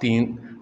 3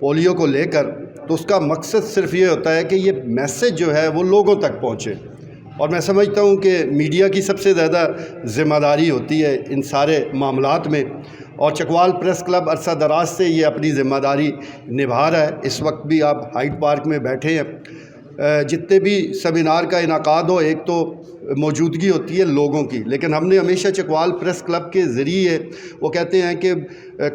polio کو لے کر، تو اس کا مقصد صرف یہ ہوتا ہے کہ یہ میسج جو ہے وہ لوگوں تک پہنچے، اور میں سمجھتا ہوں کہ میڈیا کی سب سے زیادہ ذمہ داری ہوتی ہے ان سارے معاملات میں، اور چکوال پریس کلب عرصہ دراز سے یہ اپنی ذمہ داری نبھا رہا ہے۔ اس وقت بھی آپ ہائیڈ پارک میں بیٹھے ہیں، جتنے بھی سیمینار کا انعقاد ہو، ایک تو موجودگی ہوتی ہے لوگوں کی، لیکن ہم نے ہمیشہ چکوال پریس کلب کے ذریعے، وہ کہتے ہیں کہ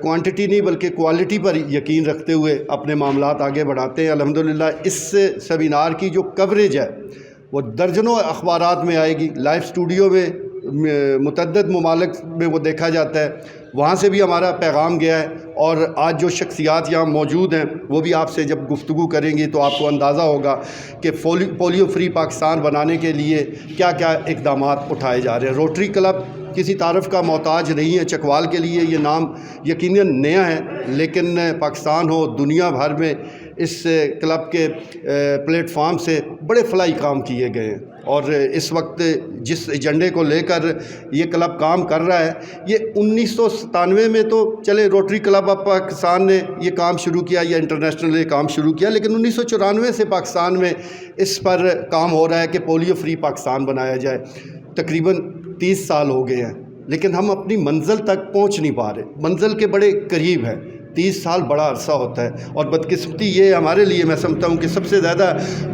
کوانٹٹی نہیں بلکہ کوالٹی پر یقین رکھتے ہوئے اپنے معاملات آگے بڑھاتے ہیں۔ الحمدللہ اس سیمینار کی جو کوریج ہے وہ درجنوں اخبارات میں آئے گی، لائیو اسٹوڈیو میں متعدد ممالک میں وہ دیکھا جاتا ہے، وہاں سے بھی ہمارا پیغام گیا ہے، اور آج جو شخصیات یہاں موجود ہیں وہ بھی آپ سے جب گفتگو کریں گی تو آپ کو اندازہ ہوگا کہ پولیو فری پاکستان بنانے کے لیے کیا کیا اقدامات اٹھائے جا رہے ہیں۔ روٹری کلب کسی تعارف کا محتاج نہیں ہے، چکوال کے لیے یہ نام یقیناً نیا ہے، لیکن پاکستان ہو دنیا بھر میں اس کلب کے پلیٹ فارم سے بڑے فلاحی کام کیے گئے ہیں، اور اس وقت جس ایجنڈے کو لے کر یہ کلب کام کر رہا ہے، یہ 1997 میں تو چلے روٹری کلب آف پاکستان نے یہ کام شروع کیا یا انٹرنیشنل نے کام شروع کیا، لیکن 1994 سے پاکستان میں اس پر کام ہو رہا ہے کہ پولیو فری پاکستان بنایا جائے۔ تقریباً 30 سال ہو گئے ہیں، لیکن ہم اپنی منزل تک پہنچ نہیں پا رہے، منزل کے بڑے قریب ہیں۔ 30 سال بڑا عرصہ ہوتا ہے، اور بدقسمتی یہ ہمارے لیے میں سمجھتا ہوں کہ سب سے زیادہ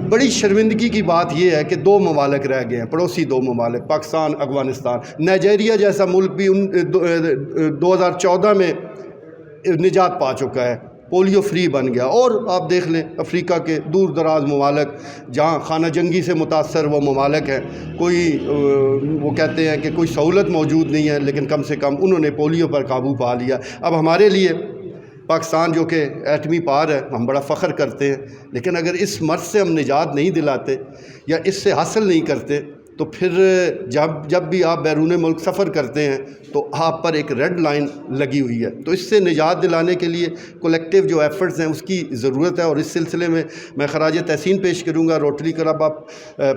بڑی شرمندگی کی بات یہ ہے کہ 2 ممالک رہ گئے ہیں، پڑوسی 2 ممالک، پاکستان، افغانستان۔ نائجیریا جیسا ملک بھی 2014 میں نجات پا چکا ہے، پولیو فری بن گیا، اور آپ دیکھ لیں افریقہ کے دور دراز ممالک جہاں خانہ جنگی سے متاثر وہ ممالک ہیں، کوئی وہ کہتے ہیں کہ کوئی سہولت موجود نہیں ہے، لیکن کم سے کم انہوں نے پولیو پر قابو پا لیا۔ اب ہمارے لیے پاکستان جو کہ ایٹمی پار ہے، ہم بڑا فخر کرتے ہیں، لیکن اگر اس مرض سے ہم نجات نہیں دلاتے یا اس سے حاصل نہیں کرتے تو پھر جب بھی آپ بیرون ملک سفر کرتے ہیں تو آپ پر ایک ریڈ لائن لگی ہوئی ہے۔ تو اس سے نجات دلانے کے لیے کولیکٹیو جو ایفرٹس ہیں اس کی ضرورت ہے، اور اس سلسلے میں میں خراج تحسین پیش کروں گا روٹری کلب آف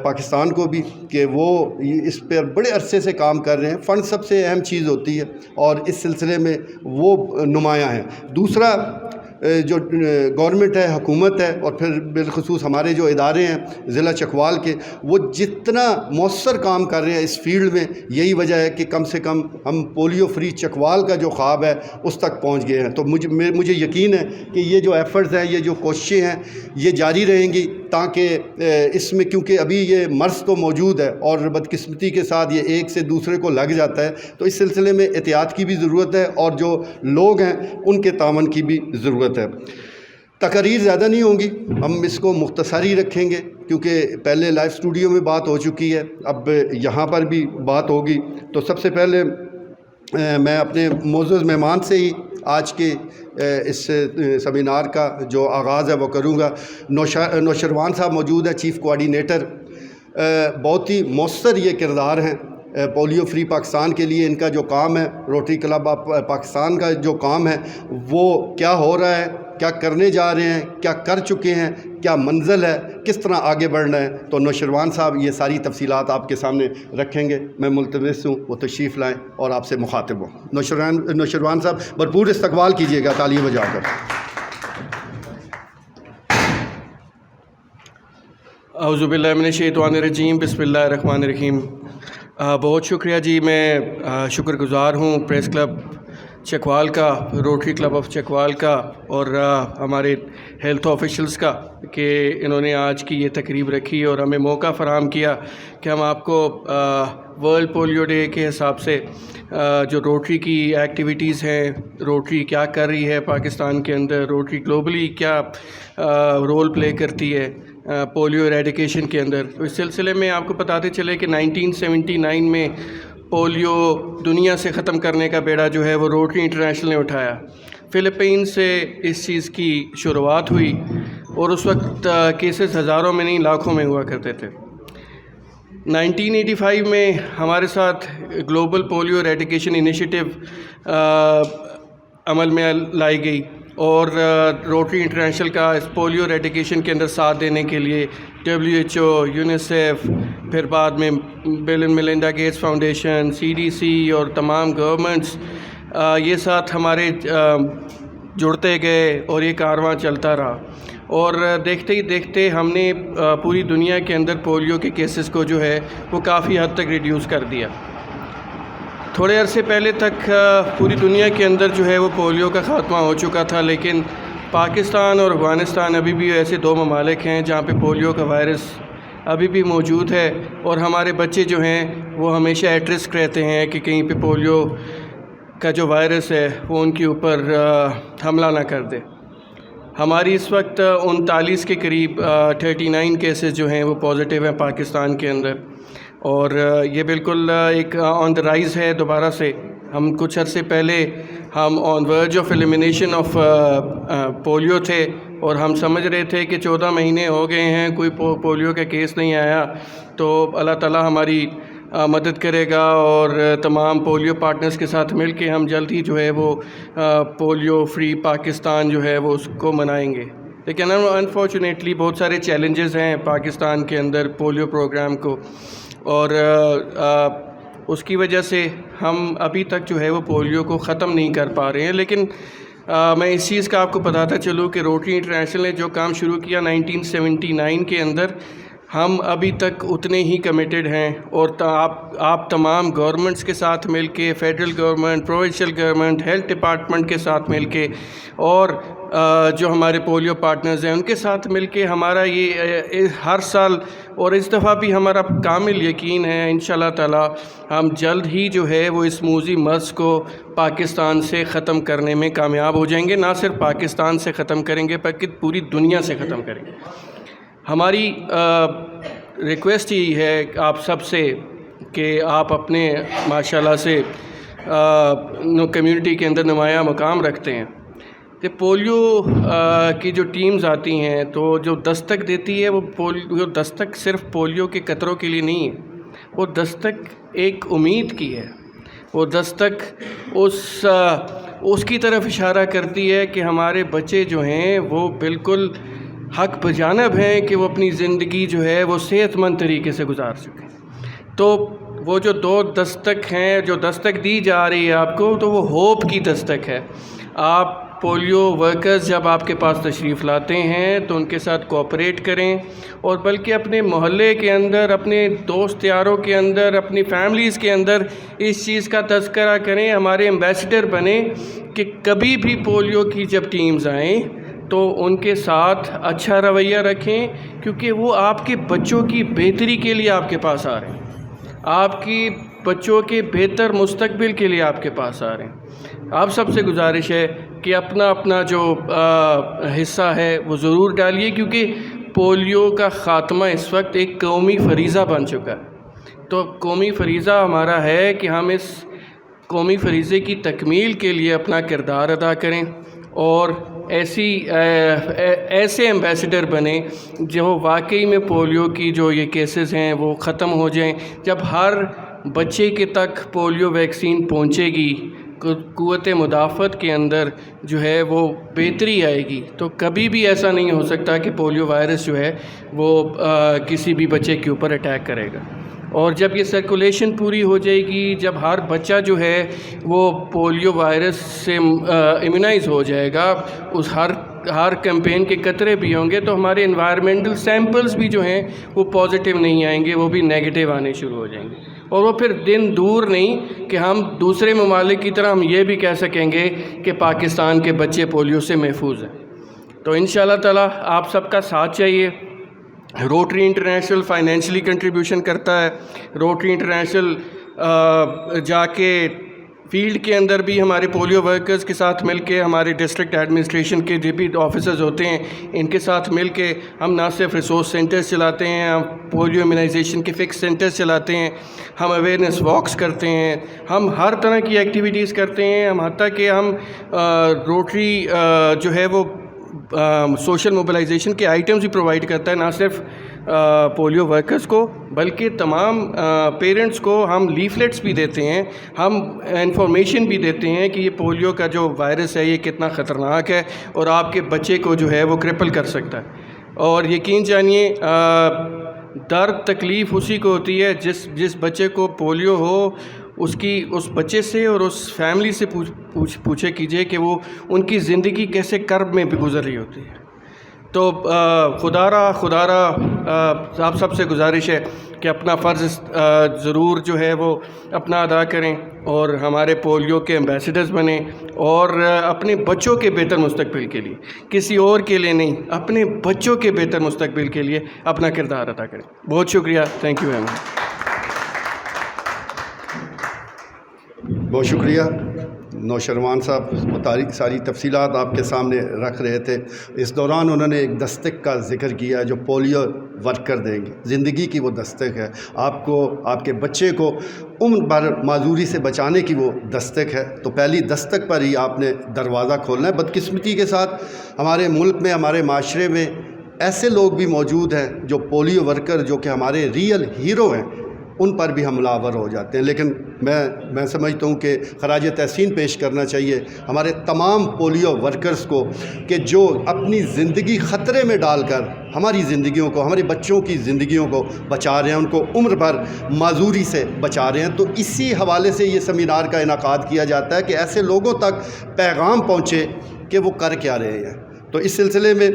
پاکستان کو بھی کہ وہ اس پر بڑے عرصے سے کام کر رہے ہیں۔ فنڈ سب سے اہم چیز ہوتی ہے، اور اس سلسلے میں وہ نمایاں ہیں۔ دوسرا جو گورنمنٹ ہے، حکومت ہے، اور پھر بالخصوص ہمارے جو ادارے ہیں ضلع چکوال کے، وہ جتنا مؤثر کام کر رہے ہیں اس فیلڈ میں، یہی وجہ ہے کہ کم سے کم ہم پولیو فری چکوال کا جو خواب ہے اس تک پہنچ گئے ہیں۔ تو مجھے یقین ہے کہ یہ جو ایفرٹس ہیں، یہ جو کوششیں ہیں، یہ جاری رہیں گی، تاکہ اس میں کیونکہ ابھی یہ مرض تو موجود ہے اور بدقسمتی کے ساتھ یہ ایک سے دوسرے کو لگ جاتا ہے، تو اس سلسلے میں احتیاط کی بھی ضرورت ہے، اور جو لوگ ہیں ان کے تعاون کی بھی ضرورت ہے۔ تقاریر زیادہ نہیں ہوں گی، ہم اس کو مختصر ہی رکھیں گے، کیونکہ پہلے لائیو اسٹوڈیو میں بات ہو چکی ہے، اب یہاں پر بھی بات ہوگی۔ تو سب سے پہلے میں اپنے معزز مہمان سے ہی آج کے اس سیمینار کا جو آغاز ہے وہ کروں گا۔ نوشروان صاحب موجود ہیں، چیف کوآرڈینیٹر، بہت ہی مؤثر یہ کردار ہیں پولیو فری پاکستان کے لیے۔ ان کا جو کام ہے، روٹری کلب آف پاکستان کا جو کام ہے، وہ کیا ہو رہا ہے، کیا کرنے جا رہے ہیں، کیا کر چکے ہیں، کیا منزل ہے، کس طرح آگے بڑھنا ہے، تو نوشروان صاحب یہ ساری تفصیلات آپ کے سامنے رکھیں گے۔ میں ملتمس ہوں وہ تشریف لائیں اور آپ سے مخاطب ہوں۔ نوشروان صاحب بھرپور استقبال کیجیے گا تالیاں بجا کر۔ اعوذ باللہ من الشیطان الرجیم، بسم اللہ الرحمن الرحیم۔ بہت شکریہ جی، میں شکر گزار ہوں پریس کلب چکوال کا، روٹری کلب آف چکوال کا، اور ہمارے ہیلتھ آفیشلز کا کہ انہوں نے آج کی یہ تقریب رکھی اور ہمیں موقع فراہم کیا کہ ہم آپ کو ورلڈ پولیو ڈے کے حساب سے جو روٹری کی ایکٹیویٹیز ہیں، روٹری کیا کر رہی ہے پاکستان کے اندر، روٹری گلوبلی کیا رول پلے کرتی ہے پولیو ایریڈیکیشن کے اندر، تو اس سلسلے میں آپ کو بتاتے چلے کہ 1979 میں پولیو دنیا سے ختم کرنے کا بیڑا جو ہے وہ روٹری انٹرنیشنل نے اٹھایا۔ فلپین سے اس چیز کی شروعات ہوئی، اور اس وقت کیسز ہزاروں میں نہیں لاکھوں میں ہوا کرتے تھے۔ 1985 میں ہمارے ساتھ گلوبل پولیو ایریڈیکیشن انیشیٹو عمل میں لائی گئی، اور روٹری انٹرنیشنل کا اس پولیو ایریڈیکیشن کے اندر ساتھ دینے کے لیے WHO، یونیسیف، پھر بعد میں Bill and Melinda Gates Foundation, CDC اور تمام گورنمنٹس یہ ساتھ ہمارے جڑتے گئے اور یہ کارواں چلتا رہا، اور دیکھتے ہی دیکھتے ہم نے پوری دنیا کے اندر پولیو کے کیسز کو جو ہے وہ کافی حد تک ریڈیوس کر دیا۔ تھوڑے عرصے پہلے تک پوری دنیا کے اندر جو ہے وہ پولیو کا خاتمہ ہو چکا تھا، لیکن پاکستان اور افغانستان ابھی بھی ایسے دو ممالک ہیں جہاں پہ پولیو کا وائرس ابھی بھی موجود ہے، اور ہمارے بچے جو ہیں وہ ہمیشہ ایٹ رسک رہتے ہیں کہ کہیں پہ پولیو کا جو وائرس ہے وہ ان کے اوپر حملہ نہ کر دے۔ ہماری اس وقت 39 کے قریب 39 کیسز جو ہیں وہ پازیٹیو ہیں پاکستان کے اندر، اور یہ بالکل ایک آن دا رائز ہے دوبارہ سے۔ ہم کچھ عرصے پہلے ہم آن ورج آف ایلیمینیشن آف پولیو تھے، اور ہم سمجھ رہے تھے کہ 14 مہینے ہو گئے ہیں کوئی پولیو کا کیس نہیں آیا، تو اللہ تعالیٰ ہماری مدد کرے گا، اور تمام پولیو پارٹنرز کے ساتھ مل کے ہم جلد ہی جو ہے وہ پولیو فری پاکستان جو ہے وہ اس کو منائیں گے۔ لیکن انفارچونیٹلی بہت سارے چیلنجز ہیں پاکستان کے اندر پولیو پروگرام کو، اور اس کی وجہ سے ہم ابھی تک جو ہے وہ پولیو کو ختم نہیں کر پا رہے ہیں۔ لیکن میں اس چیز کا آپ کو بتاتا چلوں کہ روٹری انٹرنیشنل نے جو کام شروع کیا 1979 کے اندر، ہم ابھی تک اتنے ہی کمیٹڈ ہیں، اور آپ تمام گورنمنٹس کے ساتھ مل کے، federal government, provincial government, health department کے ساتھ مل کے، اور جو ہمارے پولیو پارٹنرز ہیں ان کے ساتھ مل کے ہمارا یہ ہر سال، اور اس دفعہ بھی ہمارا کامل یقین ہے انشاءاللہ تعالی ہم جلد ہی جو ہے وہ اس موذی مرض کو پاکستان سے ختم کرنے میں کامیاب ہو جائیں گے۔ نہ صرف پاکستان سے ختم کریں گے بلکہ پوری دنیا سے ختم کریں گے۔ ہماری ریکویسٹ یہی ہے آپ سب سے کہ آپ اپنے ماشاءاللہ سے کمیونٹی کے اندر نمایاں مقام رکھتے ہیں، کہ پولیو کی جو ٹیمز آتی ہیں تو جو دستک دیتی ہے وہ دستک صرف پولیو کے قطروں کے لیے نہیں ہے، وہ دستک ایک امید کی ہے، وہ دستک اس کی طرف اشارہ کرتی ہے کہ ہمارے بچے جو ہیں وہ بالکل حق بجانب ہیں کہ وہ اپنی زندگی جو ہے وہ صحت مند طریقے سے گزار سکیں۔ تو وہ جو دو دستک ہیں، جو دستک دی جا رہی ہے آپ کو، تو وہ ہوپ کی دستک ہے۔ آپ پولیو ورکرز جب آپ کے پاس تشریف لاتے ہیں تو ان کے ساتھ کوآپریٹ کریں، اور بلکہ اپنے محلے کے اندر، اپنے دوست یاروں کے اندر، اپنی فیملیز کے اندر اس چیز کا تذکرہ کریں، ہمارے ایمبیسڈر بنیں کہ کبھی بھی پولیو کی جب ٹیمز آئیں تو ان کے ساتھ اچھا رویہ رکھیں، کیونکہ وہ آپ کے بچوں کی بہتری کے لیے آپ کے پاس آ رہے ہیں، آپ کی بچوں کے بہتر مستقبل کے لیے آپ کے پاس آ رہے ہیں۔ آپ سب سے گزارش ہے کہ اپنا جو حصہ ہے وہ ضرور ڈالیے، کیونکہ پولیو کا خاتمہ اس وقت ایک قومی فریضہ بن چکا ہے۔ تو قومی فریضہ ہمارا ہے کہ ہم اس قومی فریضے کی تکمیل کے لیے اپنا کردار ادا کریں، اور ایسے ایمبیسڈر بنیں جو واقعی میں پولیو کی جو یہ کیسز ہیں وہ ختم ہو جائیں۔ جب ہر بچے کے تک پولیو ویکسین پہنچے گی، قوت مدافعت کے اندر جو ہے وہ بہتری آئے گی، تو کبھی بھی ایسا نہیں ہو سکتا کہ پولیو وائرس جو ہے وہ کسی بھی بچے کے اوپر اٹیک کرے گا۔ اور جب یہ سرکولیشن پوری ہو جائے گی، جب ہر بچہ جو ہے وہ پولیو وائرس سے امیونائز ہو جائے گا، اس ہر کیمپین کے قطرے بھی ہوں گے، تو ہمارے انوائرمنٹل سیمپلز بھی جو ہیں وہ پازیٹیو نہیں آئیں گے، وہ بھی نیگیٹیو آنے شروع ہو جائیں گے، اور وہ پھر دن دور نہیں کہ ہم دوسرے ممالک کی طرح ہم یہ بھی کہہ سکیں گے کہ پاکستان کے بچے پولیو سے محفوظ ہیں۔ تو انشاءاللہ تعالی آپ سب کا ساتھ چاہیے۔ روٹری انٹرنیشنل فائنینشلی کنٹریبیوشن کرتا ہے، روٹری انٹرنیشنل جا کے فیلڈ کے اندر بھی ہمارے پولیو ورکرز کے ساتھ مل کے، ہمارے ڈسٹرکٹ ایڈمنسٹریشن کے جو بھی آفیسرز ہوتے ہیں ان کے ساتھ مل کے ہم نہ صرف ریسورس سینٹرز چلاتے ہیں، ہم پولیو امیونائزیشن کے فکس سینٹرز چلاتے ہیں، ہم اویئرنیس واکس کرتے ہیں، ہم ہر طرح کی ایکٹیویٹیز کرتے ہیں، ہم حتیٰ کہ ہم روٹری جو ہے وہ سوشل موبلائزیشن کے آئٹمز بھی پرووائڈ کرتا ہے، نہ صرف پولیو ورکرز کو بلکہ تمام پیرنٹس کو ہم لیفلیٹس بھی دیتے ہیں، ہم انفارمیشن بھی دیتے ہیں کہ یہ پولیو کا جو وائرس ہے یہ کتنا خطرناک ہے اور آپ کے بچے کو جو ہے وہ کرپل کر سکتا ہے۔ اور یقین جانیے درد تکلیف اسی کو ہوتی ہے جس بچے کو پولیو ہو، اس بچے سے اور اس فیملی سے پوچھے کیجئے کہ وہ ان کی زندگی کیسے کرب میں بھی گزر رہی ہوتی ہے. تو خدا را آپ سب سے گزارش ہے کہ اپنا فرض ضرور جو ہے وہ اپنا ادا کریں اور ہمارے پولیو کے ایمبیسیڈرز بنیں اور اپنے بچوں کے بہتر مستقبل کے لیے, کسی اور کے لیے نہیں, اپنے بچوں کے بہتر مستقبل کے لیے اپنا کردار ادا کریں. بہت شکریہ. تھینک یو ویری مچ. بہت شکریہ. نوشروان صاحب ساری تفصیلات آپ کے سامنے رکھ رہے تھے. اس دوران انہوں نے ایک دستک کا ذکر کیا جو پولیو ورکر دیں گے. زندگی کی وہ دستک ہے, آپ کو, آپ کے بچے کو عمر بھر معذوری سے بچانے کی وہ دستک ہے. تو پہلی دستک پر ہی آپ نے دروازہ کھولنا ہے. بدقسمتی کے ساتھ ہمارے ملک میں, ہمارے معاشرے میں ایسے لوگ بھی موجود ہیں جو پولیو ورکر, جو کہ ہمارے ریئل ہیرو ہیں, ان پر بھی حملہ ہو جاتے ہیں. لیکن میں سمجھتا ہوں کہ خراج تحسین پیش کرنا چاہیے ہمارے تمام پولیو ورکرز کو کہ جو اپنی زندگی خطرے میں ڈال کر ہماری زندگیوں کو, ہمارے بچوں کی زندگیوں کو بچا رہے ہیں, ان کو عمر بھر معذوری سے بچا رہے ہیں. تو اسی حوالے سے یہ سیمینار کا انعقاد کیا جاتا ہے کہ ایسے لوگوں تک پیغام پہنچے کہ وہ کر کیا رہے ہیں. تو اس سلسلے میں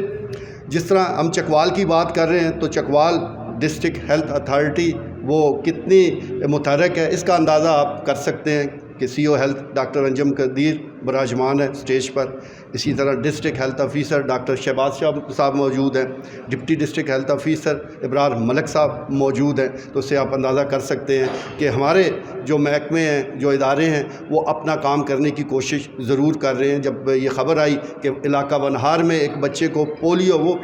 جس طرح ہم چکوال کی بات کر رہے ہیں تو چکوال ڈسٹرکٹ ہیلتھ اتھارٹی وہ کتنی متحرک ہے, اس کا اندازہ آپ کر سکتے ہیں کہ سی او ہیلتھ ڈاکٹر انجم قدیر براجمان ہے اسٹیج پر. اسی طرح district health officer doctor Shahbaz صاحب موجود ہیں, deputy district health officer Abrar Malik صاحب موجود ہیں. تو اس سے آپ اندازہ کر سکتے ہیں کہ ہمارے جو محکمے ہیں, جو ادارے ہیں, وہ اپنا کام کرنے کی کوشش ضرور کر رہے ہیں. جب یہ خبر آئی کہ علاقہ ونہار میں ایک بچے کو پولیو وہ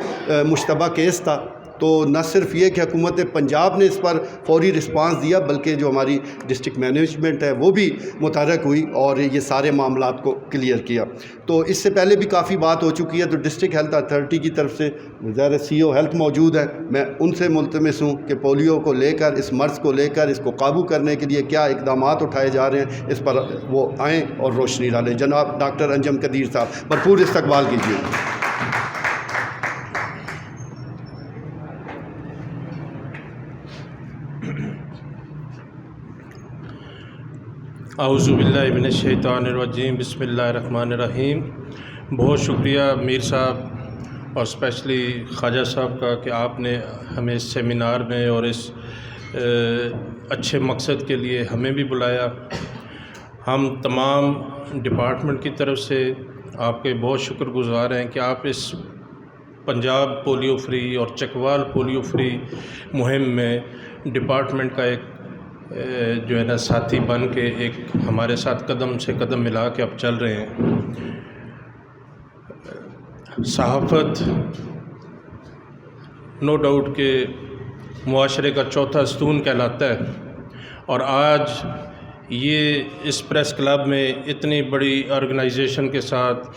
مشتبہ کیس تھا, تو نہ صرف یہ کہ حکومت پنجاب نے اس پر فوری رسپانس دیا بلکہ جو ہماری ڈسٹرکٹ مینجمنٹ ہے وہ بھی متحرک ہوئی اور یہ سارے معاملات کو کلیئر کیا. تو اس سے پہلے بھی کافی بات ہو چکی ہے. تو ڈسٹرکٹ ہیلتھ اتھارٹی کی طرف سے ظاہر سی او ہیلتھ موجود ہے, میں ان سے ملتمس ہوں کہ پولیو کو لے کر, اس مرض کو لے کر, اس کو قابو کرنے کے لیے کیا اقدامات اٹھائے جا رہے ہیں, اس پر وہ آئیں اور روشنی ڈالیں. جناب ڈاکٹر انجم قدیر صاحب, بھرپور استقبال کیجیے. اعوذ باللہ من الشیطان الرجیم. بسم اللہ الرحمن الرحیم. بہت شکریہ میر صاحب اور اسپیشلی خواجہ صاحب کا کہ آپ نے ہمیں اس سیمینار میں اور اس اچھے مقصد کے لیے ہمیں بھی بلایا. ہم تمام ڈپارٹمنٹ کی طرف سے آپ کے بہت شکر گزار ہیں کہ آپ اس پنجاب پولیو فری اور چکوال پولیو فری مہم میں ڈپارٹمنٹ کا ایک جو ہے نا ساتھی بن کے ایک ہمارے ساتھ قدم سے قدم ملا کے اب چل رہے ہیں. صحافت نو ڈاؤٹ کہ معاشرے کا چوتھا ستون کہلاتا ہے, اور آج یہ اس پریس کلب میں اتنی بڑی آرگنائزیشن کے ساتھ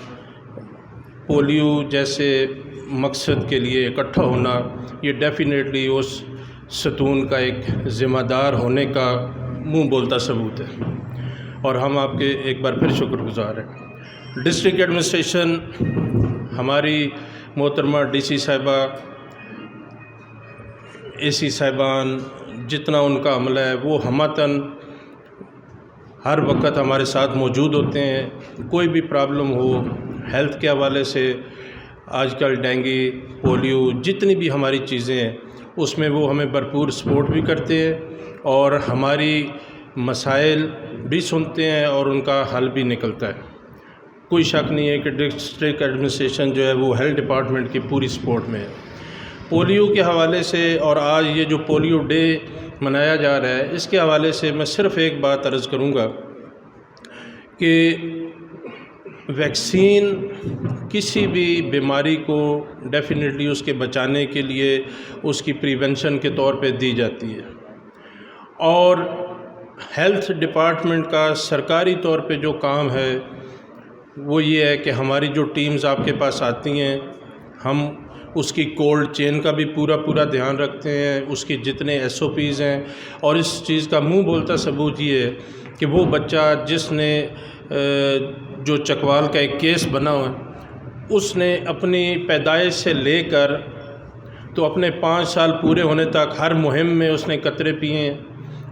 پولیو جیسے مقصد کے لیے اکٹھا ہونا, یہ ڈیفینیٹلی اس ستون کا ایک ذمہ دار ہونے کا منہ بولتا ثبوت ہے, اور ہم آپ کے ایک بار پھر شکر گزار ہیں. ڈسٹرکٹ ایڈمنسٹریشن, ہماری محترمہ ڈی سی صاحبہ, اے سی صاحبان, جتنا ان کا عملہ ہے وہ ہمتاً ہر وقت ہمارے ساتھ موجود ہوتے ہیں. کوئی بھی پرابلم ہو ہیلتھ کے حوالے سے, آج کل ڈینگی, پولیو, جتنی بھی ہماری چیزیں ہیں اس میں وہ ہمیں بھرپور سپورٹ بھی کرتے ہیں اور ہماری مسائل بھی سنتے ہیں اور ان کا حل بھی نکلتا ہے. کوئی شک نہیں ہے کہ ڈسٹرکٹ ایڈمنسٹریشن جو ہے وہ ہیلتھ ڈپارٹمنٹ کی پوری سپورٹ میں ہے. پولیو کے حوالے سے اور آج یہ جو پولیو ڈے منایا جا رہا ہے اس کے حوالے سے میں صرف ایک بات عرض کروں گا کہ ویکسین کسی بھی بیماری کو ڈیفینیٹلی اس کے بچانے کے لیے اس کی پریونشن کے طور پہ دی جاتی ہے, اور ہیلتھ ڈپارٹمنٹ کا سرکاری طور پہ جو کام ہے وہ یہ ہے کہ ہماری جو ٹیمز آپ کے پاس آتی ہیں ہم اس کی کولڈ چین کا بھی پورا دھیان رکھتے ہیں, اس کی جتنے ایس او پیز ہیں, اور اس چیز کا منہ بولتا ثبوت یہ ہے کہ وہ بچہ جس نے جو چکوال کا ایک کیس بنا ہوا ہے اس نے اپنی پیدائش سے لے کر تو اپنے 5 سال پورے ہونے تک ہر مہم میں اس نے قطرے پیے ہیں,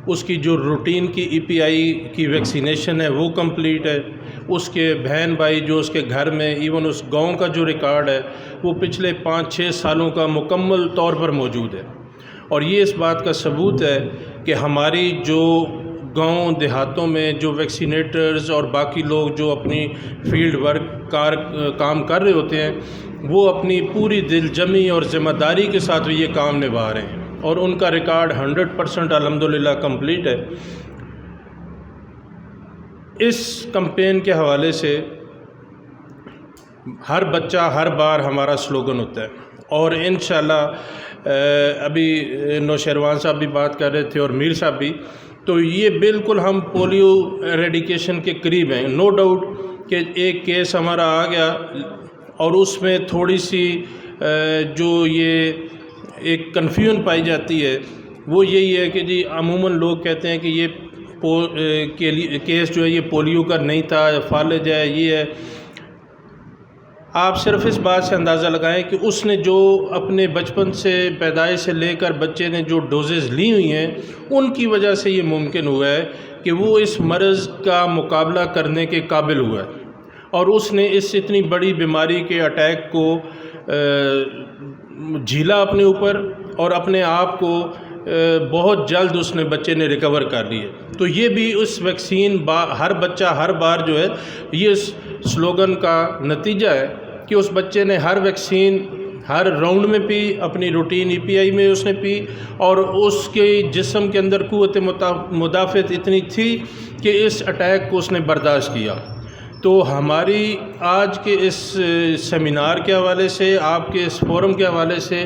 اس کی جو روٹین کی EPI کی ویکسینیشن ہے وہ کمپلیٹ ہے. اس کے بہن بھائی جو اس کے گھر میں ایون اس گاؤں کا جو ریکارڈ ہے وہ پچھلے 5-6 سالوں کا مکمل طور پر موجود ہے. اور یہ اس بات کا ثبوت ہے کہ ہماری جو گاؤں دیہاتوں میں جو ویکسینیٹرز اور باقی لوگ جو اپنی فیلڈ ورک کام کر رہے ہوتے ہیں وہ اپنی پوری دل جمی اور ذمہ داری کے ساتھ یہ کام نبھا رہے ہیں اور ان کا ریکارڈ 100% الحمدللہ کمپلیٹ ہے. اس کمپین کے حوالے سے ہر بچہ ہر بار ہمارا سلوگن ہوتا ہے اور انشاءاللہ ابھی نوشیروان صاحب بھی بات کر رہے تھے اور میر صاحب بھی، تو یہ بالکل ہم پولیو ایریڈیکیشن کے قریب ہیں. نو ڈاؤٹ کہ ایک کیس ہمارا آ گیا اور اس میں تھوڑی سی جو یہ ایک کنفیوژن پائی جاتی ہے وہ یہی ہے کہ جی عموماً لوگ کہتے ہیں کہ یہ کیس جو ہے یہ پولیو کا نہیں تھا، فالج ہے، یہ ہے. آپ صرف اس بات سے اندازہ لگائیں کہ اس نے جو اپنے بچپن سے پیدائش سے لے کر بچے نے جو ڈوزز لی ہوئی ہیں ان کی وجہ سے یہ ممکن ہوا ہے کہ وہ اس مرض کا مقابلہ کرنے کے قابل ہوا ہے اور اس نے اس اتنی بڑی بیماری کے اٹیک کو جھیلا اپنے اوپر اور اپنے آپ کو بہت جلد اس نے بچے نے ریکور کر لی ہے. تو یہ بھی اس ویکسین ہر بچہ ہر بار جو ہے یہ اس سلوگن کا نتیجہ ہے کہ اس بچے نے ہر ویکسین ہر راؤنڈ میں پی، اپنی روٹین EPI میں اس نے پی اور اس کے جسم کے اندر قوت مدافعت اتنی تھی کہ اس اٹیک کو اس نے برداشت کیا. تو ہماری آج کے اس سیمینار کے حوالے سے، آپ کے اس فورم کے حوالے سے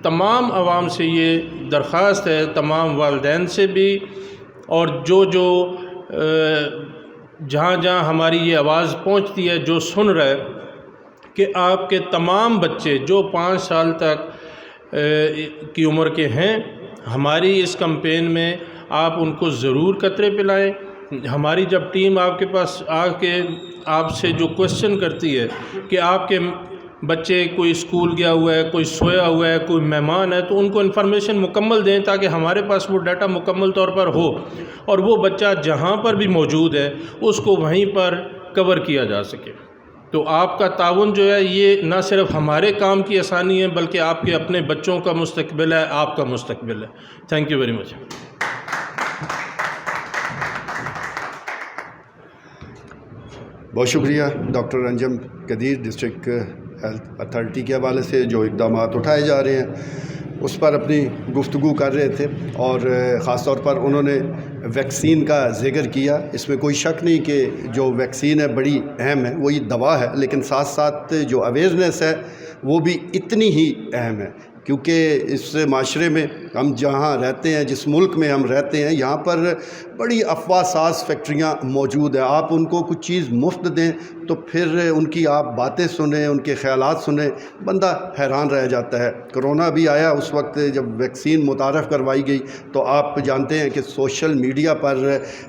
تمام عوام سے یہ درخواست ہے، تمام والدین سے بھی اور جو جہاں جہاں ہماری یہ آواز پہنچتی ہے جو سن رہا ہے کہ آپ کے تمام بچے جو 5 سال تک کی عمر کے ہیں ہماری اس کمپین میں آپ ان کو ضرور قطرے پلائیں. ہماری جب ٹیم آپ کے پاس آ کے آپ سے جو کوشچن کرتی ہے کہ آپ کے بچے کوئی اسکول گیا ہوا ہے، کوئی سویا ہوا ہے، کوئی مہمان ہے، تو ان کو انفارمیشن مکمل دیں تاکہ ہمارے پاس وہ ڈیٹا مکمل طور پر ہو اور وہ بچہ جہاں پر بھی موجود ہے اس کو وہیں پر کور کیا جا سکے. تو آپ کا تعاون جو ہے یہ نہ صرف ہمارے کام کی آسانی ہے بلکہ آپ کے اپنے بچوں کا مستقبل ہے، آپ کا مستقبل ہے. تھینک یو ویری مچ. بہت شکریہ ڈاکٹر انجم قدیر، ڈسٹرکٹ ہیلتھ اتھارٹی کے حوالے سے جو اقدامات اٹھائے جا رہے ہیں اس پر اپنی گفتگو کر رہے تھے اور خاص طور پر انہوں نے ویکسین کا ذکر کیا. اس میں کوئی شک نہیں کہ جو ویکسین ہے بڑی اہم ہے، وہی دوا ہے، لیکن ساتھ ساتھ جو اویئرنیس ہے وہ بھی اتنی ہی اہم ہے کیونکہ اس معاشرے میں ہم جہاں رہتے ہیں، جس ملک میں ہم رہتے ہیں، یہاں پر بڑی افواہ ساز فیکٹریاں موجود ہیں. آپ ان کو کچھ چیز مفت دیں تو پھر ان کی آپ باتیں سنیں، ان کے خیالات سنیں، بندہ حیران رہ جاتا ہے. کرونا بھی آیا اس وقت جب ویکسین متعارف کروائی گئی تو آپ جانتے ہیں کہ سوشل میڈیا پر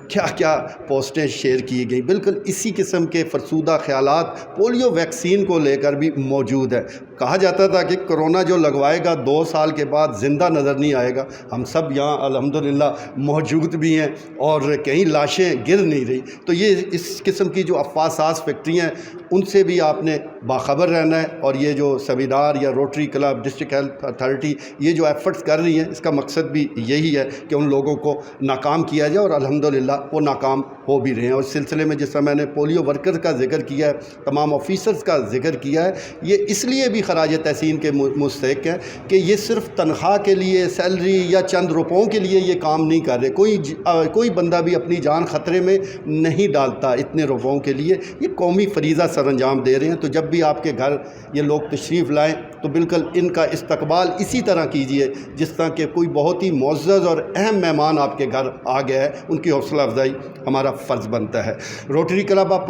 کیا کیا پوسٹیں شیئر کی گئیں. بالکل اسی قسم کے فرسودہ خیالات پولیو ویکسین کو لے کر بھی موجود ہے. کہا جاتا تھا کہ کرونا جو لگوائے گا 2 سال کے بعد زندہ نظر نہیں آئے گا. ہم سب یہاں الحمدللہ موجود بھی ہیں اور کہیں لاشیں گر نہیں رہی. تو یہ اس قسم کی جو افواہ ساز فیکٹریاں ہیں ان سے بھی آپ نے باخبر رہنا ہے. اور یہ جو سیمینار یا Rotary club, district health authority یہ جو ایفرٹس کر رہی ہیں اس کا مقصد بھی یہی ہے کہ ان لوگوں کو ناکام کیا جائے اور الحمدللہ وہ ناکام ہو بھی رہے ہیں. اور اس سلسلے میں جس طرح میں نے پولیو ورکر کا ذکر کیا ہے، تمام آفیسرز کا ذکر کیا ہے، یہ اس لیے بھی خراج تحسین کے مستحق ہے کہ یہ صرف تنخواہ کے لیے، سیلری یا چند روپوں کے لیے یہ کام نہیں کر رہے. کوئی بندہ بھی اپنی جان خطرے میں نہیں ڈالتا اتنے روپوں کے لیے. یہ قومی فریضہ سر انجام دے رہے ہیں. تو جب بھی آپ کے گھر یہ لوگ تشریف لائیں تو بالکل ان کا استقبال اسی طرح کیجئے جس طرح کہ کوئی بہت ہی معزز اور اہم مہمان آپ کے گھر آ گیا ہے. ان کی حوصلہ افزائی ہمارا فرض بنتا ہے. روٹری کلب آف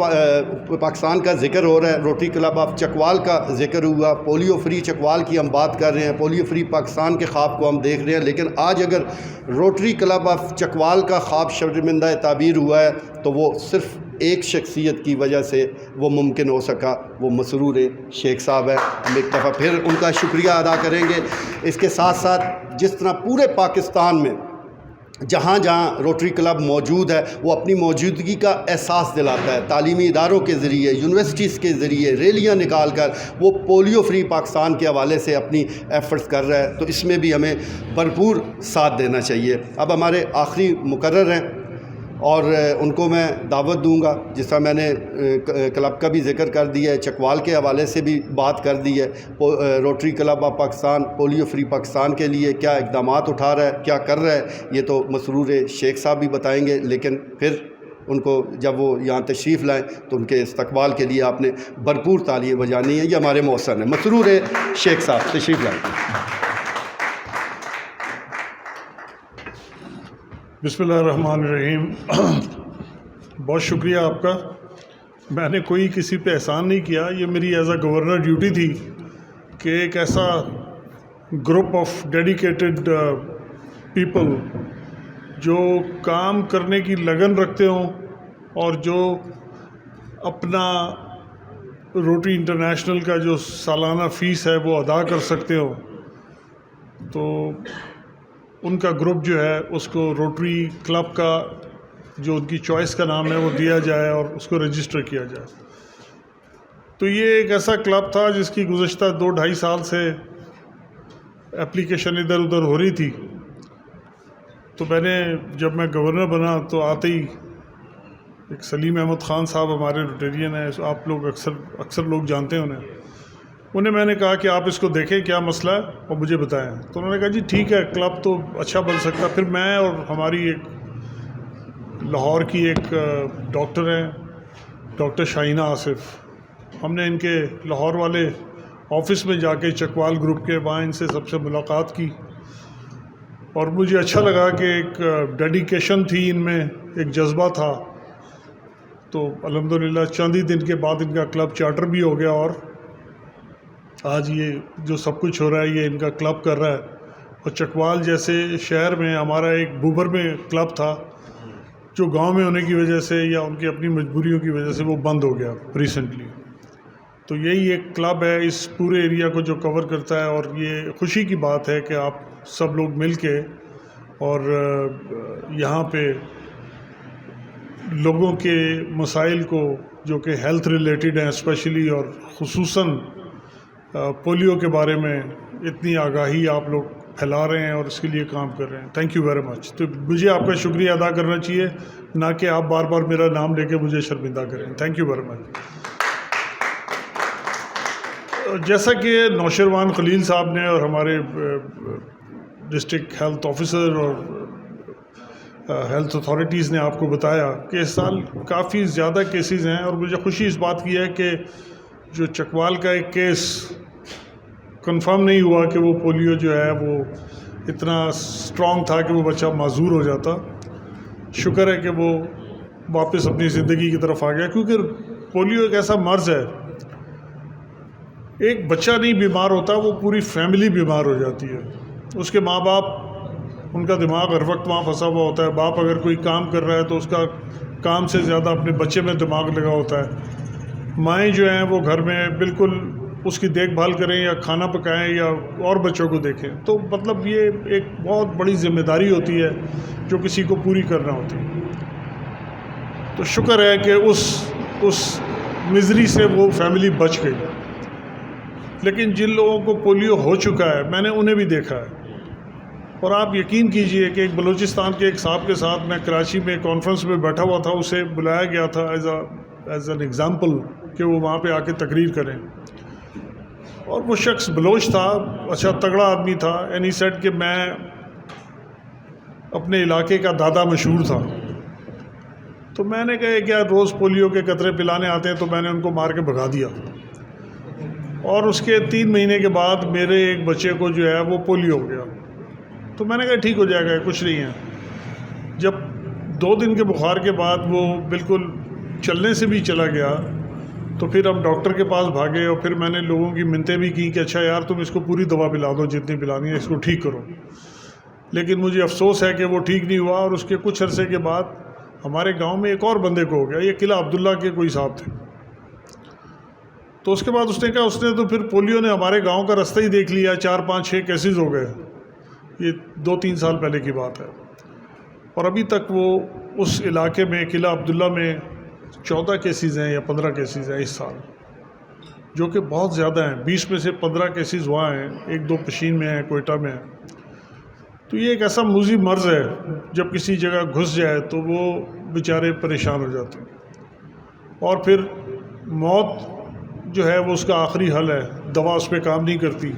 پاکستان کا ذکر ہو رہا ہے، روٹری کلب آف چکوال کا ذکر ہوا، پولیو فری چکوال کی ہم بات کر رہے ہیں، پولیو فری پاکستان کے خواب کو ہم دیکھ رہے ہیں. لیکن آج اگر روٹری کلب آف چکوال کا خواب شرمندہ تعبیر ہوا ہے تو وہ صرف ایک شخصیت کی وجہ سے وہ ممکن ہو سکا، وہ مسرور شیخ صاحب ہے. ہم ایک دفعہ پھر ان کا شکریہ ادا کریں گے. اس کے ساتھ ساتھ جس طرح پورے پاکستان میں جہاں جہاں روٹری کلب موجود ہے وہ اپنی موجودگی کا احساس دلاتا ہے. تعلیمی اداروں کے ذریعے، یونیورسٹیز کے ذریعے ریلیاں نکال کر وہ پولیو فری پاکستان کے حوالے سے اپنی ایفرٹس کر رہا ہے. تو اس میں بھی ہمیں بھرپور ساتھ دینا چاہیے. اب ہمارے آخری مقرر ہیں اور ان کو میں دعوت دوں گا. جس طرح میں نے کلب کا بھی ذکر کر دیا ہے، چکوال کے حوالے سے بھی بات کر دی ہے. Rotary club of Pakistan polio free Pakistan کے لیے کیا اقدامات اٹھا رہا ہے، کیا کر رہا ہے، یہ تو مسرور شیخ صاحب بھی بتائیں گے. لیکن پھر ان کو جب وہ یہاں تشریف لائیں تو ان کے استقبال کے لیے آپ نے بھرپور تالیاں بجانی ہیں. یہ ہمارے محسن ہیں مسرور شیخ صاحب، تشریف لائیں. بسم اللہ الرحمن الرحیم. بہت شکریہ آپ کا. میں نے کوئی کسی پہ احسان نہیں کیا. یہ میری ایز اے گورنر ڈیوٹی تھی کہ ایک ایسا گروپ آف ڈیڈیکیٹڈ پیپل جو کام کرنے کی لگن رکھتے ہوں اور جو اپنا روٹری انٹرنیشنل کا جو سالانہ فیس ہے وہ ادا کر سکتے ہوں، تو ان کا گروپ جو ہے اس کو روٹری کلب کا جو ان کی چوائس کا نام ہے وہ دیا جائے اور اس کو رجسٹر کیا جائے. تو یہ ایک ایسا کلب تھا جس کی گزشتہ 2-2.5 سال سے اپلیکیشن ادھر ادھر ہو رہی تھی. تو جب میں گورنر بنا تو آتے ہی ایک سلیم احمد خان صاحب ہمارے روٹیرین ہیں، آپ لوگ اکثر لوگ جانتے ہیں انہیں میں نے کہا کہ آپ اس کو دیکھیں کیا مسئلہ ہے اور مجھے بتائیں. تو انہوں نے کہا جی ٹھیک ہے، کلب تو اچھا بن سکتا. پھر میں اور ہماری ایک لاہور کی ایک ڈاکٹر ہیں، ڈاکٹر شاہینہ آصف، ہم نے ان کے لاہور والے آفس میں جا کے چکوال گروپ کے وہاں ان سے سب سے ملاقات کی اور مجھے اچھا لگا کہ ایک ڈیڈیکیشن تھی ان میں، ایک جذبہ تھا. تو الحمدللہ چند ہی دن کے بعد ان کا کلب چارٹر بھی ہو گیا اور آج یہ جو سب کچھ ہو رہا ہے یہ ان کا کلب کر رہا ہے. اور چکوال جیسے شہر میں ہمارا ایک بوبر میں کلب تھا جو گاؤں میں ہونے کی وجہ سے یا ان کی اپنی مجبوریوں کی وجہ سے وہ بند ہو گیا ریسنٹلی. تو یہی ایک کلب ہے اس پورے ایریا کو جو کور کرتا ہے، اور یہ خوشی کی بات ہے کہ آپ سب لوگ مل کے اور یہاں پہ لوگوں کے مسائل کو جو کہ ہیلتھ ریلیٹڈ ہیں اسپیشلی، اور خصوصاً پولیو کے بارے میں اتنی آگاہی آپ لوگ پھیلا رہے ہیں اور اس کے لیے کام کر رہے ہیں. تھینک یو ویری مچ. تو مجھے آپ کا شکریہ ادا کرنا چاہیے، نہ کہ آپ بار بار میرا نام لے کے مجھے شرمندہ کریں. تھینک یو ویری مچ. جیسا کہ نوشروان خلیل صاحب نے اور ہمارے ڈسٹرکٹ ہیلتھ آفیسر اور ہیلتھ اتھارٹیز نے آپ کو بتایا کہ اس سال کافی زیادہ کیسز ہیں، اور مجھے خوشی اس بات کی ہے کہ جو چکوال کا ایک کیس کنفرم نہیں ہوا کہ وہ پولیو جو ہے وہ اتنا اسٹرانگ تھا کہ وہ بچہ معذور ہو جاتا. شکر ہے کہ وہ واپس اپنی زندگی کی طرف آ گیا، کیونکہ پولیو ایک ایسا مرض ہے، ایک بچہ نہیں بیمار ہوتا، وہ پوری فیملی بیمار ہو جاتی ہے. اس کے ماں باپ، ان کا دماغ ہر وقت وہاں پھنسا ہوا ہوتا ہے. باپ اگر کوئی کام کر رہا ہے تو اس کا کام سے زیادہ اپنے بچے میں دماغ لگا ہوتا ہے. مائیں جو ہیں وہ گھر میں بالکل اس کی دیکھ بھال کریں یا کھانا پکائیں یا اور بچوں کو دیکھیں. تو مطلب یہ ایک بہت بڑی ذمہ داری ہوتی ہے جو کسی کو پوری کرنا ہوتی ہے. تو شکر ہے کہ اس مزری سے وہ فیملی بچ گئی. لیکن جن لوگوں کو پولیو ہو چکا ہے میں نے انہیں بھی دیکھا ہے، اور آپ یقین کیجئے کہ ایک بلوچستان کے ایک صاحب کے ساتھ میں کراچی میں کانفرنس میں بیٹھا ہوا تھا، اسے بلایا گیا تھا ایز این ایگزامپل کہ وہ وہاں پہ آ کے تقریر کریں. اور وہ شخص بلوچ تھا، اچھا تگڑا آدمی تھا، اینڈ ہی سیڈ کہ میں اپنے علاقے کا دادا مشہور تھا. تو میں نے کہا کہ روز پولیو کے قطرے پلانے آتے ہیں، تو میں نے ان کو مار کے بھگا دیا. اور اس کے 3 مہینے کے بعد میرے ایک بچے کو جو ہے وہ پولیو ہو گیا. تو میں نے کہا ٹھیک ہو جائے گا، کچھ نہیں ہے. جب 2 دن کے بخار کے بعد وہ بالکل چلنے سے بھی چلا گیا تو پھر ہم ڈاکٹر کے پاس بھاگے، اور پھر میں نے لوگوں کی منتیں بھی کی کہ اچھا یار تم اس کو پوری دوا پلا دو جتنی پلانی ہے، اس کو ٹھیک کرو. لیکن مجھے افسوس ہے کہ وہ ٹھیک نہیں ہوا، اور اس کے کچھ عرصے کے بعد ہمارے گاؤں میں ایک اور بندے کو ہو گیا. یہ قلعہ عبداللہ کے کوئی صاحب تھے. تو اس کے بعد اس نے کہا، اس نے تو پھر پولیو نے ہمارے گاؤں کا رستہ ہی دیکھ لیا. 4 5 6 کیسز ہو گئے. یہ 2 3 سال پہلے کی بات ہے. اور ابھی تک وہ اس علاقے میں قلعہ عبداللہ میں 14 کیسز ہیں یا 15 کیسز ہیں اس سال، جو کہ بہت زیادہ ہیں. 20 میں سے 15 کیسز وہاں ہیں، 1-2 پشین میں ہیں، کوئٹہ میں ہیں. تو یہ ایک ایسا موذی مرض ہے، جب کسی جگہ گھس جائے تو وہ بیچارے پریشان ہو جاتے ہیں، اور پھر موت جو ہے وہ اس کا آخری حل ہے. دوا اس پہ کام نہیں کرتی.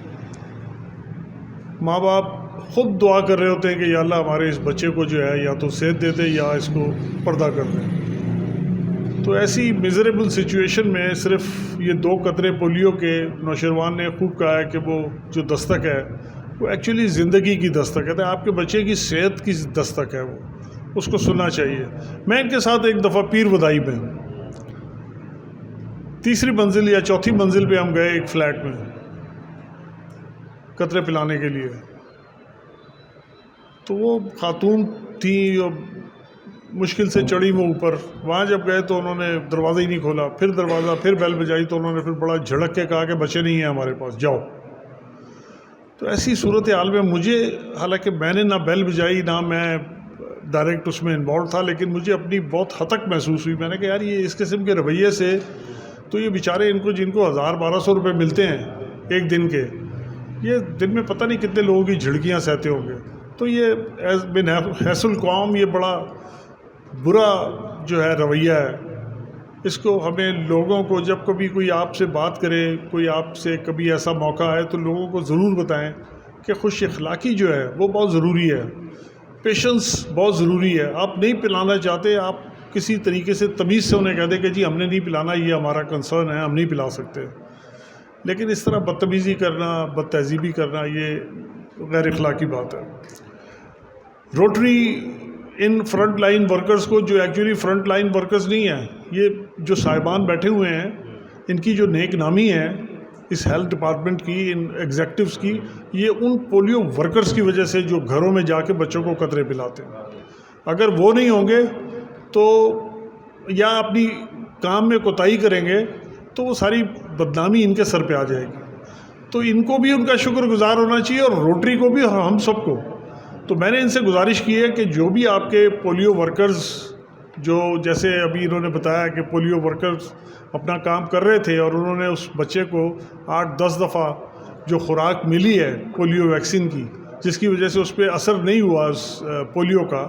ماں باپ خود دعا کر رہے ہوتے ہیں کہ یا اللہ ہمارے اس بچے کو جو ہے یا تو صحت دے دے یا اس کو پردہ کر دیں. تو ایسی میزریبل سچویشن میں صرف یہ 2 قطرے پولیو کے نوشیروان نے خوب کہا ہے کہ وہ جو دستک ہے وہ ایکچولی زندگی کی دستک ہے، آپ کے بچے کی صحت کی دستک ہے، وہ اس کو سننا چاہیے. میں ان کے ساتھ ایک دفعہ پیر ودائی میں 3ری منزل یا 4تھی منزل پہ ہم گئے ایک فلیٹ میں قطرے پلانے کے لیے. تو وہ خاتون تھی اور مشکل سے چڑھی وہ اوپر. وہاں جب گئے تو انہوں نے دروازہ ہی نہیں کھولا، پھر بیل بجائی تو انہوں نے پھر بڑا جھڑک کے کہا کہ بچے نہیں ہیں ہمارے پاس، جاؤ. تو ایسی صورتحال میں مجھے، حالانکہ میں نے نہ بیل بجائی نہ میں ڈائریکٹ اس میں انوالو تھا، لیکن مجھے اپنی بہت ہتک محسوس ہوئی. میں نے کہا یار یہ اس قسم کے رویے سے تو یہ بیچارے جن کو 1000-1200 روپے ملتے ہیں ایک دن کے، یہ دن میں پتہ نہیں کتنے لوگوں کی جھڑکیاں سہتے ہوں گے. تو یہ حیث القوم یہ بڑا برا جو ہے رویہ ہے. اس کو ہمیں لوگوں کو جب کبھی کوئی آپ سے بات کرے، کوئی آپ سے کبھی ایسا موقع آئے تو لوگوں کو ضرور بتائیں کہ خوش اخلاقی جو ہے وہ بہت ضروری ہے، پیشنس بہت ضروری ہے. آپ نہیں پلانا چاہتے، آپ کسی طریقے سے تمیز سے انہیں کہہ دیں کہ جی ہم نے نہیں پلانا، یہ ہمارا کنسرن ہے، ہم نہیں پلا سکتے. لیکن اس طرح بدتمیزی کرنا، بد تہذیبی کرنا، یہ غیر اخلاقی بات ہے. Rotary in front line workers کو، جو ایکچولی فرنٹ لائن ورکرز نہیں ہیں، یہ جو صاحبان بیٹھے ہوئے ہیں، ان کی جو نیک نامی ہے اس ہیلتھ ڈپارٹمنٹ کی، ان ایگزیکٹوز کی، یہ ان پولیو ورکرز کی وجہ سے جو گھروں میں جا کے بچوں کو قطرے پلاتے ہیں. اگر وہ نہیں ہوں گے تو یا اپنی کام میں کوتاہی کریں گے تو وہ ساری بدنامی ان کے سر پہ آ جائے گی. تو ان کو بھی ان کا شکر گزار ہونا چاہیے، اور روٹری کو بھی، ہم سب کو. تو میں نے ان سے گزارش کی ہے کہ جو بھی آپ کے پولیو ورکرز، جو جیسے ابھی انہوں نے بتایا کہ پولیو ورکرز اپنا کام کر رہے تھے اور انہوں نے اس بچے کو 8-10 دفعہ جو خوراک ملی ہے پولیو ویکسین کی، جس کی وجہ سے اس پہ اثر نہیں ہوا اس پولیو کا،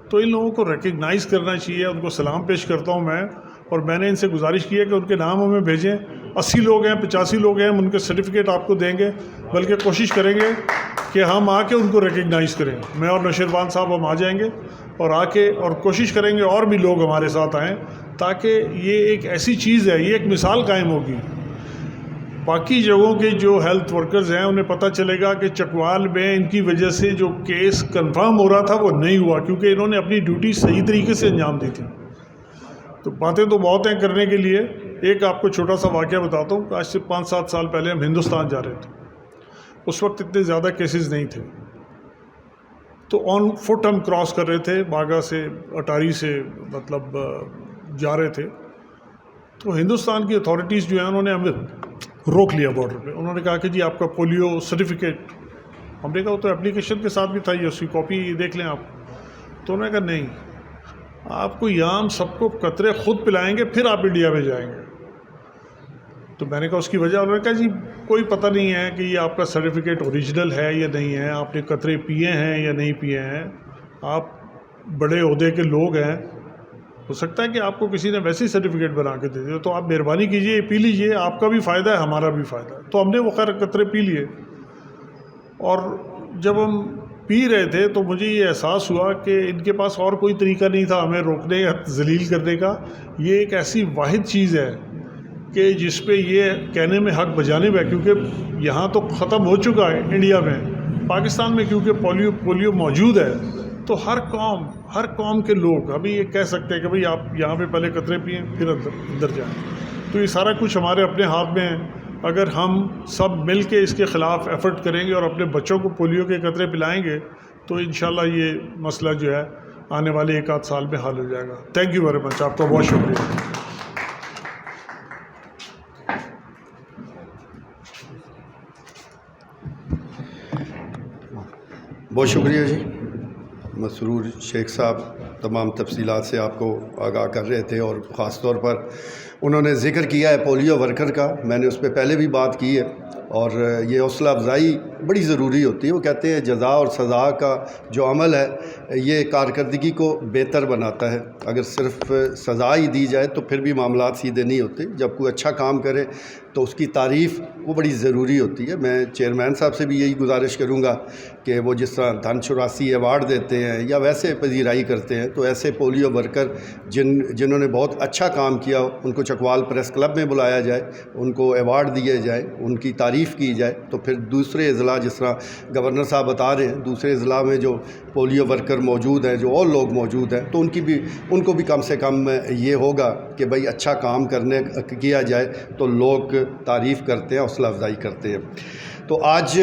تو ان لوگوں کو ریکگنائز کرنا چاہیے. ان کو سلام پیش کرتا ہوں میں، اور میں نے ان سے گزارش کی ہے کہ ان کے نام ہمیں بھیجیں. 80 لوگ ہیں، 85 لوگ ہیں، ہم ان کے سرٹیفکیٹ آپ کو دیں گے، بلکہ کوشش کریں گے کہ ہم آ کے ان کو ریکگنائز کریں. میں اور نوشیروان صاحب ہم آ جائیں گے اور آ کے اور کوشش کریں گے اور بھی لوگ ہمارے ساتھ آئیں، تاکہ یہ ایک ایسی چیز ہے، یہ ایک مثال قائم ہوگی. باقی جگہوں کے جو ہیلتھ ورکرز ہیں انہیں پتہ چلے گا کہ چکوال میں ان کی وجہ سے جو کیس کنفرم ہو رہا تھا وہ نہیں ہوا، کیونکہ انہوں نے اپنی ڈیوٹی صحیح طریقے سے انجام دی تھی. تو باتیں تو بہت ہیں کرنے کے لیے. ایک آپ کو چھوٹا سا واقعہ بتاتا ہوں. آج سے 5-7 سال پہلے ہم ہندوستان جا رہے تھے. اس وقت اتنے زیادہ کیسز نہیں تھے، تو آن فٹ ہم کراس کر رہے تھے، باگا سے، اٹاری سے، مطلب جا رہے تھے. تو ہندوستان کی اتھارٹیز جو ہیں انہوں نے ہمیں روک لیا بارڈر پہ. انہوں نے کہا کہ جی آپ کا پولیو سرٹیفکیٹ. ہم نے کہا وہ تو اپلیکیشن کے ساتھ بھی تھا، یہ اس کی کاپی دیکھ لیں آپ. تو انہوں نے کہا نہیں، آپ کو یہاں ہم سب کو قطرے خود پلائیں گے، پھر آپ انڈیا میں جائیں گے. تو میں نے کہا اس کی وجہ؟ انہوں نے کہا جی کوئی پتہ نہیں ہے کہ یہ آپ کا سرٹیفکیٹ اوریجنل ہے یا نہیں ہے، آپ نے قطرے پیے ہیں یا نہیں پیے ہیں، آپ بڑے عہدے کے لوگ ہیں، ہو سکتا ہے کہ آپ کو کسی نے ویسے ہی سرٹیفکیٹ بنا کے دے دیا، تو آپ مہربانی کیجئے یہ پی لیجئے، آپ کا بھی فائدہ ہے ہمارا بھی فائدہ ہے. تو ہم نے وہ خیر قطرے پی لیے. اور جب ہم پی رہے تھے تو مجھے یہ احساس ہوا کہ ان کے پاس اور کوئی طریقہ نہیں تھا ہمیں روکنے یا ذلیل کرنے کا. یہ ایک ایسی واحد چیز ہے کہ جس پہ یہ کہنے میں حق بجانب ہے، کیونکہ یہاں تو ختم ہو چکا ہے انڈیا میں. پاکستان میں کیونکہ پولیو موجود ہے، تو ہر قوم کے لوگ ابھی یہ کہہ سکتے ہیں کہ بھئی آپ یہاں پہ پہلے قطرے پئیں پھر اندر جائیں. تو یہ سارا کچھ ہمارے اپنے ہاتھ میں ہے. اگر ہم سب مل کے اس کے خلاف ایفرٹ کریں گے اور اپنے بچوں کو پولیو کے قطرے پلائیں گے تو انشاءاللہ یہ مسئلہ جو ہے آنے والے 1-8 سال میں حل ہو جائے گا. Thank you very much. آپ کا بہت شکریہ. بہت شکریہ جی. مسرور شیخ صاحب تمام تفصیلات سے آپ کو آگاہ کر رہے تھے، اور خاص طور پر انہوں نے ذکر کیا ہے پولیو ورکر کا. میں نے اس پہ پہلے بھی بات کی ہے، اور یہ حوصلہ افزائی بڑی ضروری ہوتی ہے. وہ کہتے ہیں جزا اور سزا کا جو عمل ہے یہ کارکردگی کو بہتر بناتا ہے. اگر صرف سزا ہی دی جائے تو پھر بھی معاملات سیدھے نہیں ہوتے. جب کوئی اچھا کام کرے تو اس کی تعریف وہ بڑی ضروری ہوتی ہے. میں چیئرمین صاحب سے بھی یہی گزارش کروں گا کہ وہ جس طرح دھن 84 ایوارڈ دیتے ہیں یا ویسے پذیرائی کرتے ہیں، تو ایسے پولیو ورکر جنہوں نے بہت اچھا کام کیا ان کو چکوال پریس کلب میں بلایا جائے، ان کو ایوارڈ دیے جائیں، ان کی تعریف کی جائے. تو پھر دوسرے اضلاع جس طرح گورنر صاحب بتا رہے ہیں، دوسرے اضلاع میں جو پولیو ورکر موجود ہیں، جو اور لوگ موجود ہیں، تو ان کو بھی کم سے کم یہ ہوگا کہ بھائی اچھا کام کیا جائے تو لوگ تعریف کرتے ہیں، حوصلہ افزائی کرتے ہیں. تو آج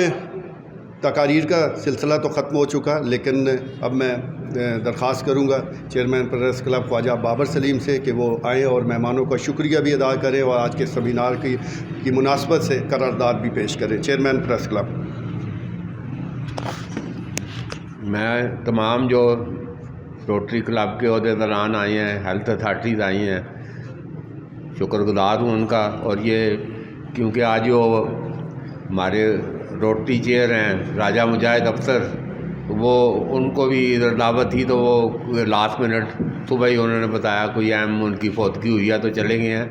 تقاریر کا سلسلہ تو ختم ہو چکا، لیکن اب میں درخواست کروں گا چیئرمین پریس کلب خواجہ بابر سلیم سے کہ وہ آئیں اور مہمانوں کا شکریہ بھی ادا کریں، اور آج کے سیمینار کی مناسبت سے قرارداد بھی پیش کریں. Chairman press club. میں تمام جو روٹری کلب کے عہدیداران آئے ہیں، ہیلتھ اتھارٹیز آئی ہیں، شکر گزار ہوں ان کا. اور یہ کیونکہ آج جو ہمارے روٹری چیئر ہیں راجہ مجاہد افسر، وہ ان کو بھی ادھر دعوت تھی، تو وہ لاسٹ منٹ صبح ہی انہوں نے بتایا کوئی اہم ان کی فوتگی ہوئی ہے تو چلے گئے ہیں.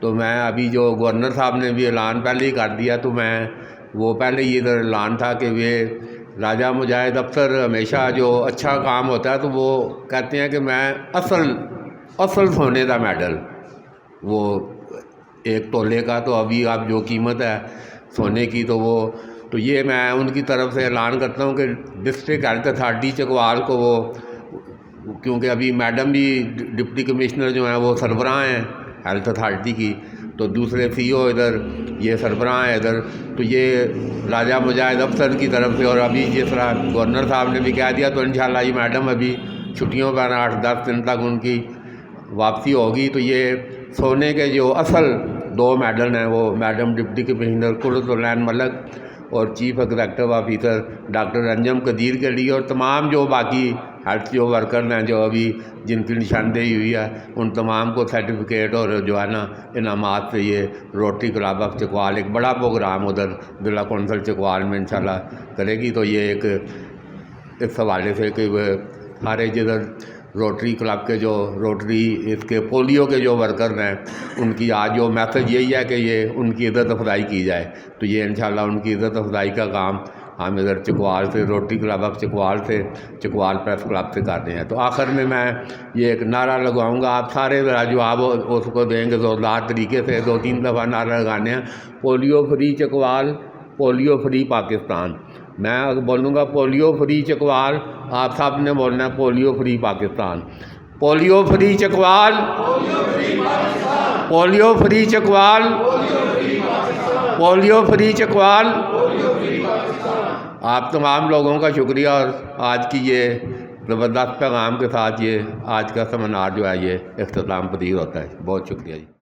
تو میں ابھی جو گورنر صاحب نے بھی اعلان پہلے ہی کر دیا، تو میں وہ پہلے ہی ادھر اعلان تھا کہ یہ راجہ مجاہد افسر ہمیشہ جو اچھا کام ہوتا ہے تو وہ کہتے ہیں کہ میں اصل سونے کا میڈل، وہ 1 تولے کا، تو ابھی اب جو قیمت ہے سونے کی تو یہ میں ان کی طرف سے اعلان کرتا ہوں کہ ڈسٹرکٹ ہیلتھ اتھارٹی چکوال کو وہ، کیونکہ ابھی میڈم بھی ڈپٹی کمشنر جو ہیں وہ سربراہ ہیں ہیلتھ اتھارٹی کی، تو دوسرے سی او ادھر یہ سربراہ ہیں ادھر، تو یہ راجہ مجاہد افسر کی طرف سے. اور ابھی جس طرح گورنر صاحب نے بھی کہہ دیا تو انشاءاللہ یہ میڈم ابھی چھٹیوں پر 8-10 دن تک ان کی واپسی ہوگی. تو یہ سونے کے جو اصل 2 میڈل ہیں وہ میڈم ڈپٹی کمشنر قرۃ العین ملک اور چیف ایگزیکٹو آفیسر ڈاکٹر انجم قدیر کے لیے، اور تمام جو باقی ہیلتھ جو ورکر ہیں جو ابھی جن کی نشاندہی ہوئی ہے ان تمام کو سرٹیفکیٹ اور جو ہے نا انعامات سے یہ روٹری کلب آف چکوال ایک بڑا پروگرام ادھر ضلع کونسل چکوال میں انشاءاللہ کرے گی. تو یہ ایک اس حوالے سے کہ وہ سارے جدھر روٹری کلب کے جو روٹری اس کے پولیو کے جو ورکر ہیں ان کی آج جو میسج یہی ہے کہ یہ ان کی عزت افزائی کی جائے. تو یہ انشاءاللہ ان کی عزت افزائی کا کام ہم ادھر چکوال سے روٹری کلب آف چکوال سے چکوال پریس کلب سے کرتے ہیں. تو آخر میں یہ ایک نعرہ لگواؤں گا، آپ سارے ذرا جواب اس کو دیں گے زوردار طریقے سے. 2-3 دفعہ نعرہ لگانے ہیں، polio free Chakwal, polio free Pakistan. میں بولوں گا پولیو فری چکوال، آپ سب نے بولنا ہے polio free Pakistan. Polio free Chakwal, polio free Chakwal, polio free Chakwal. آپ تمام لوگوں کا شکریہ، اور آج کی یہ زبردست پیغام کے ساتھ یہ آج کا سیمینار جو ہے یہ اختتام پذیر ہوتا ہے. بہت شکریہ جی.